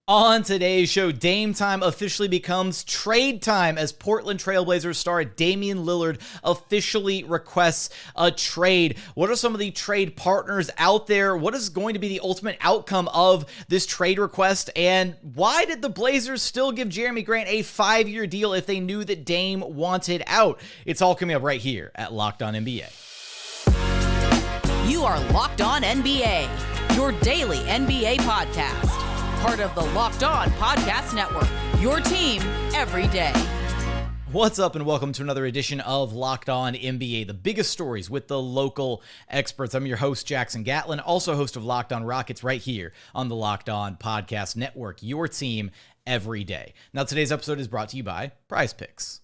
On today's show, Dame time officially becomes trade time as Portland Trailblazers star Damian Lillard officially requests a trade. What are some of the trade partners out there? What is going to be the ultimate outcome of this trade request? And why did the Blazers still give Jerami Grant a 5-year deal if they knew that Dame wanted out? It's all coming up right here at Locked On NBA. You are Locked On NBA, your daily NBA podcast. Part of the Locked On Podcast Network, your team every day. What's up and welcome to another edition of Locked On NBA, the biggest stories with the local experts. I'm your host, Jackson Gatlin, also host of Locked On Rockets right here on the Locked On Podcast Network, your team every day. Now, today's episode is brought to you by Prize Picks.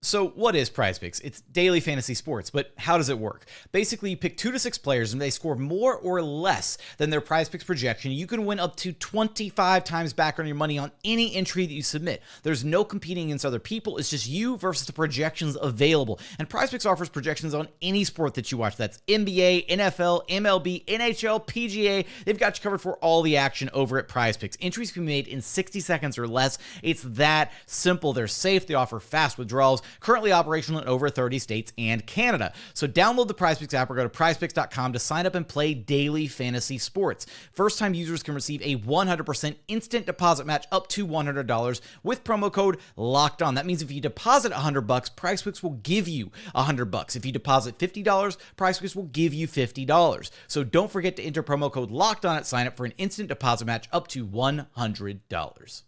So what is Prize Picks? It's daily fantasy sports, but how does it work? Basically, you pick 2 to 6 players and they score more or less than their Prize Picks projection. You can win up to 25 times back on your money on any entry that you submit. There's no competing against other people. It's just you versus the projections available. And Prize Picks offers projections on any sport that you watch. That's NBA, NFL, MLB, NHL, PGA. They've got you covered for all the action over at Prize Picks. Entries can be made in 60 seconds or less. It's that simple. They're safe. They offer fast withdrawals. Currently operational in over 30 states and Canada. So download the PrizePicks app or go to prizepicks.com to sign up and play daily fantasy sports. First-time users can receive a 100% instant deposit match up to $100 with promo code Locked On. That means if you deposit $100, PrizePicks will give you $100. If you deposit $50, PrizePicks will give you $50. So don't forget to enter promo code Locked On at sign up for an instant deposit match up to $100.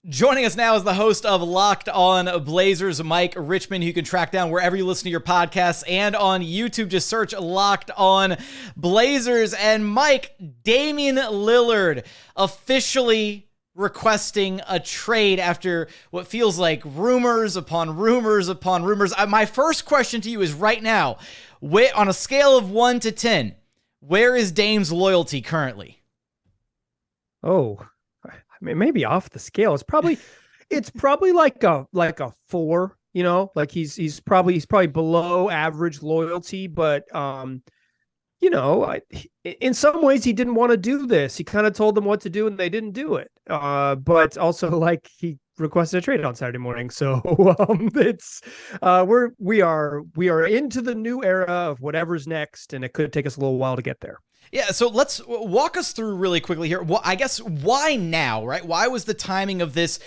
Joining us now is the host of Locked On Blazers, Mike Richman, who you can track down wherever you listen to your podcasts and on YouTube. Just search Locked On Blazers. And Mike, Damian Lillard officially requesting a trade after what feels like rumors upon rumors upon rumors. My first question to you is right now, on a scale of 1 to 10, where is Dame's loyalty currently? Maybe off the scale. It's probably like a 4, like he's probably below average loyalty, but in some ways he didn't want to do this. He kind of told them what to do and they didn't do it. But also like he requested a trade on Saturday morning. So we are into the new era of whatever's next, and it could take us a little while to get there. Yeah, so let's walk us through really quickly here. Well, I guess why now, right? Why was the timing of this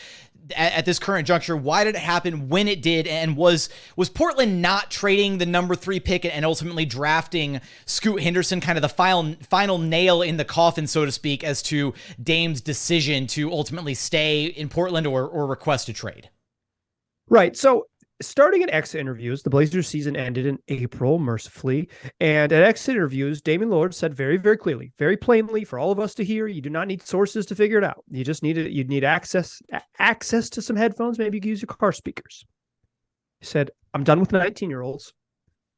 at this current juncture? Why did it happen when it did? And was Portland not trading the number 3 pick and ultimately drafting Scoot Henderson kind of the final nail in the coffin, so to speak, as to Dame's decision to ultimately stay in Portland or request a trade? Right. So starting at exit interviews, the Blazers season ended in April, mercifully. And at exit interviews, Damian Lillard said very, very clearly, very plainly for all of us to hear, you do not need sources to figure it out. You just need access to some headphones. Maybe you can use your car speakers. He said, I'm done with 19-year-olds.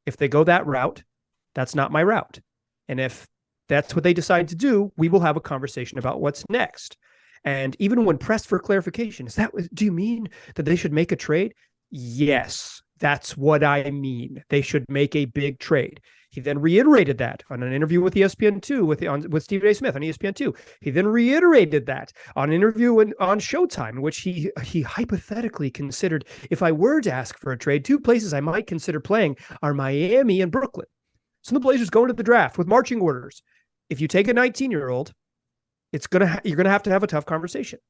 If they go that route, that's not my route. And if that's what they decide to do, we will have a conversation about what's next. And even when pressed for clarification, do you mean that they should make a trade? Yes, that's what I mean. They should make a big trade. He then reiterated that on an interview with ESPN2 with Stephen A. Smith on ESPN2. He then reiterated that on an interview on Showtime, in which he hypothetically considered, if I were to ask for a trade, 2 places I might consider playing are Miami and Brooklyn. So the Blazers go into the draft with marching orders. If you take a 19-year-old, you're gonna have to have a tough conversation.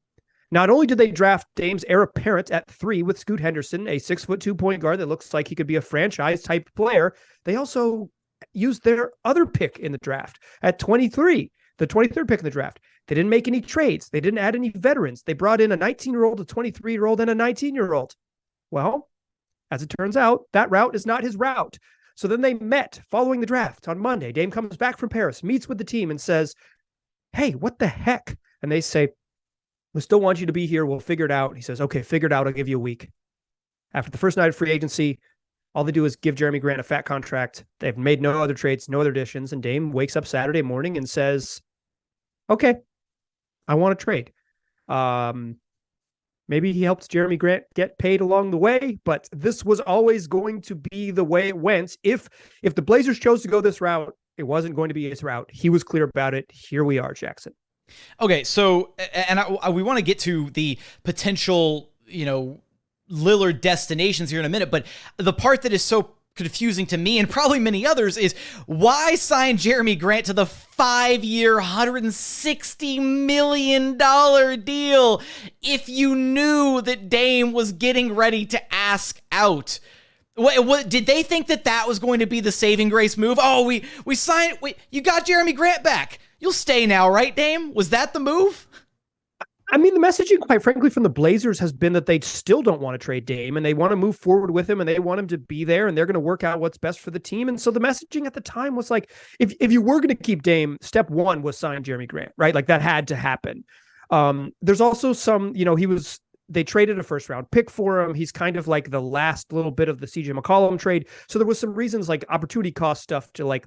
Not only did they draft Dame's heir apparent at 3 with Scoot Henderson, a 6'2" point guard that looks like he could be a franchise type player, they also used their other pick in the draft at 23, the 23rd pick in the draft. They didn't make any trades. They didn't add any veterans. They brought in a 19-year-old, a 23-year-old, and a 19-year-old. Well, as it turns out, that route is not his route. So then they met following the draft on Monday. Dame comes back from Paris, meets with the team, and says, hey, what the heck? And they say, we still want you to be here. We'll figure it out. He says, okay, figure it out. I'll give you a week. After the first night of free agency, all they do is give Jerami Grant a fat contract. They've made no other trades, no other additions. And Dame wakes up Saturday morning and says, okay, I want to trade. Maybe he helped Jerami Grant get paid along the way, but this was always going to be the way it went. If the Blazers chose to go this route, it wasn't going to be his route. He was clear about it. Here we are, Jackson. Okay, so and we want to get to the potential, Lillard destinations here in a minute, but the part that is so confusing to me and probably many others is why sign Jerami Grant to the 5-year, $160 million deal if you knew that Dame was getting ready to ask out? What did they think that was going to be the saving grace move? Oh, we signed. You got Jerami Grant back. You'll stay now, right, Dame? Was that the move? I mean, the messaging, quite frankly, from the Blazers has been that they still don't want to trade Dame and they want to move forward with him and they want him to be there and they're going to work out what's best for the team. And so the messaging at the time was like, if you were going to keep Dame, step one was sign Jerami Grant, right? Like that had to happen. There's also some, they traded a first round pick for him. He's kind of like the last little bit of the CJ McCollum trade. So there was some reasons like opportunity cost stuff to like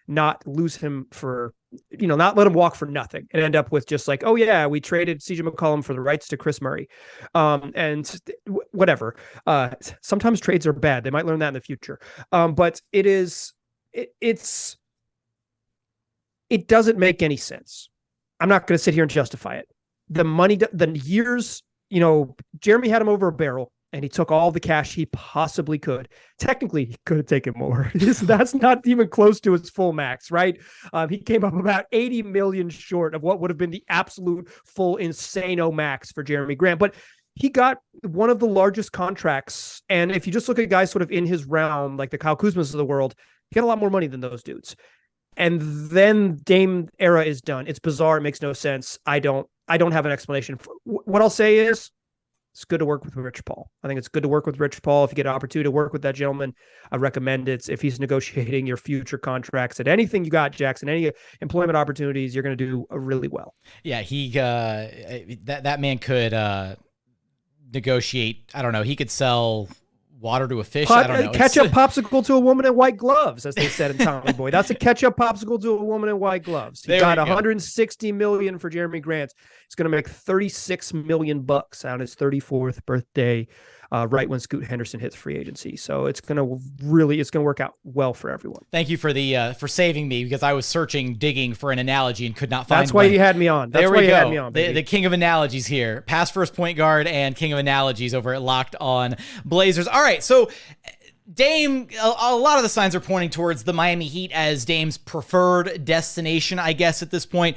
not lose him for, not let him walk for nothing and end up with just like, oh yeah, we traded CJ McCollum for the rights to Chris Murray. And whatever. Sometimes trades are bad. They might learn that in the future. But it doesn't make any sense. I'm not going to sit here and justify it. The money, the years, Jerami had him over a barrel and he took all the cash he possibly could. Technically, he could have taken more. That's not even close to his full max, right? He came up about 80 million short of what would have been the absolute full insano max for Jerami Grant. But he got one of the largest contracts. And if you just look at guys sort of in his realm, like the Kyle Kuzmas of the world, he got a lot more money than those dudes. And then Dame era is done. It's bizarre. It makes no sense. I don't have an explanation. What I'll say is, it's good to work with Rich Paul. I think it's good to work with Rich Paul. If you get an opportunity to work with that gentleman, I recommend it. If he's negotiating your future contracts at anything you got, Jackson, any employment opportunities, you're going to do really well. Yeah, he that man could negotiate. I don't know. He could sell water to a fish. I don't know. Ketchup popsicle to a woman in white gloves, as they said in Tommy Boy. That's a ketchup popsicle to a woman in white gloves. He got $160 million for Jerami Grant. He's going to make $36 million on his 34th birthday, right when Scoot Henderson hits free agency. So it's going to work out well for everyone. Thank you for saving me, because I was digging for an analogy and could not find. That's why you had me on. That's why you had me on. The king of analogies here, past first point guard and king of analogies over at Locked On Blazers. All right, so Dame, a lot of the signs are pointing towards the Miami Heat as Dame's preferred destination, I guess, at this point.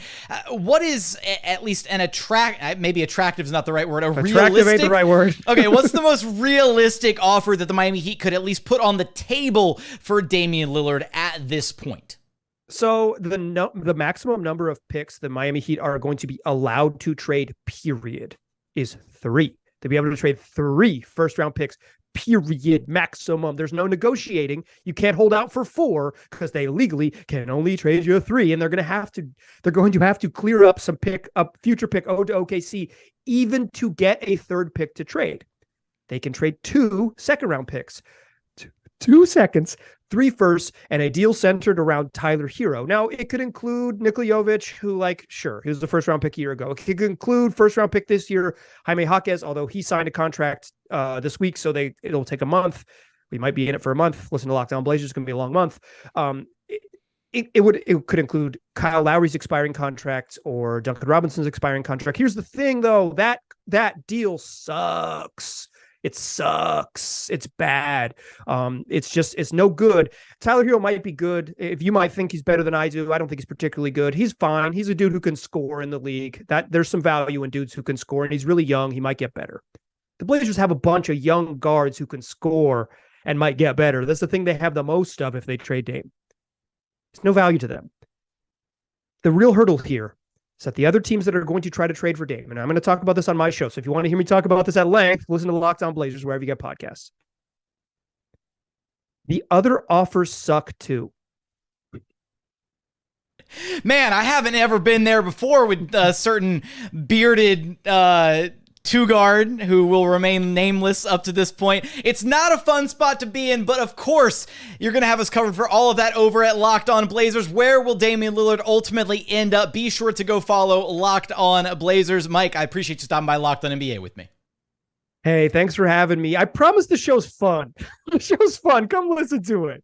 What is at least maybe attractive is not the right word. Attractive ain't the right word. Okay, what's the most realistic offer that the Miami Heat could at least put on the table for Damian Lillard at this point? So the maximum number of picks the Miami Heat are going to be allowed to trade, period, is 3. To be able to trade 3 first-round picks, period, maximum. There's no negotiating. You can't hold out for 4 because they legally can only trade you 3, and they're going to have to clear up some future pick owed to OKC even to get a 3rd pick to trade. They can trade 2 second-round picks, 2 seconds, 3 firsts, and a deal centered around Tyler Hero. Now, it could include Nikola Jovic, who, he was the first-round pick a year ago. It could include first-round pick this year, Jaime Jaquez, although he signed a contract this week, so it'll take a month. We might be in it for a month. Listen to Locked On Blazers. It's going to be a long month. It could include Kyle Lowry's expiring contract or Duncan Robinson's expiring contract. Here's the thing, though. That deal sucks. It sucks. It's bad. It's no good. Tyler Hero might be good. If you might think he's better than I do, I don't think he's particularly good. He's fine. He's a dude who can score in the league. There's some value in dudes who can score, and he's really young. He might get better. The Blazers have a bunch of young guards who can score and might get better. That's the thing they have the most of if they trade Dame. There's no value to them. The real hurdle here is that the other teams that are going to try to trade for Dame, and I'm going to talk about this on my show, so if you want to hear me talk about this at length, listen to Locked On Blazers wherever you get podcasts. The other offers suck too. Man, I haven't ever been there before with a certain bearded two-guard who will remain nameless up to this point. It's not a fun spot to be in, but of course, you're going to have us covered for all of that over at Locked On Blazers. Where will Damian Lillard ultimately end up? Be sure to go follow Locked On Blazers. Mike, I appreciate you stopping by Locked On NBA with me. Hey, thanks for having me. I promise the show's fun. The show's fun. Come listen to it.